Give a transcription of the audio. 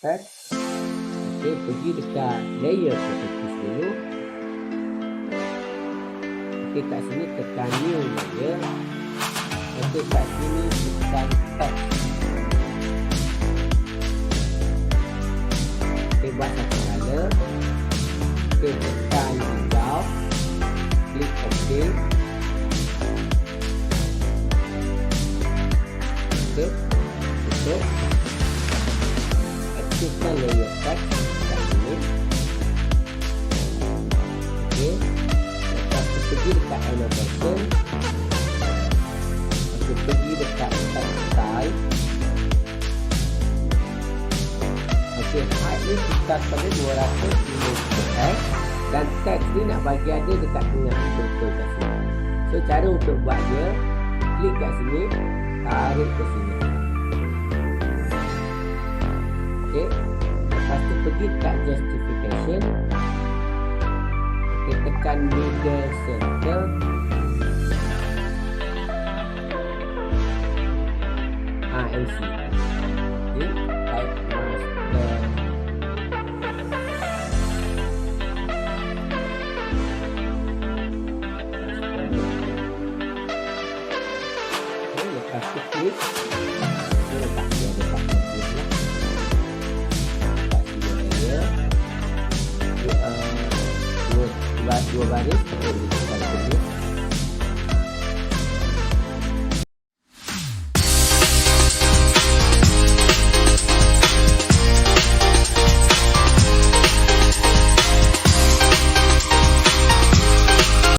text. Okey, pergi dekat layer properties dulu. Okey, kat sini tekan new layer. Okey, kat sini tekan text. Okey, buat satu color. Okey, tekan hijau. Klik OK. Okey, tutup. Aktifkan layer text kat sini. Okey, lepas tu pergi dekat annotation. Okey, pergi dekat text style. Okey, height ni kita pada 250 pixel dan teks ni nak bagi ada dekat tengah betul kat sini. So cara untuk buat dia, klik kat sini, tarik ke sini. Okey, lepas tu pergi dekat justification. Okey, tekan middle center. MC. Okey, type master. Okey, lepas tu klik. Okey, lepas tu ada button klik lah. Dua baris, kita boleh tekan sini.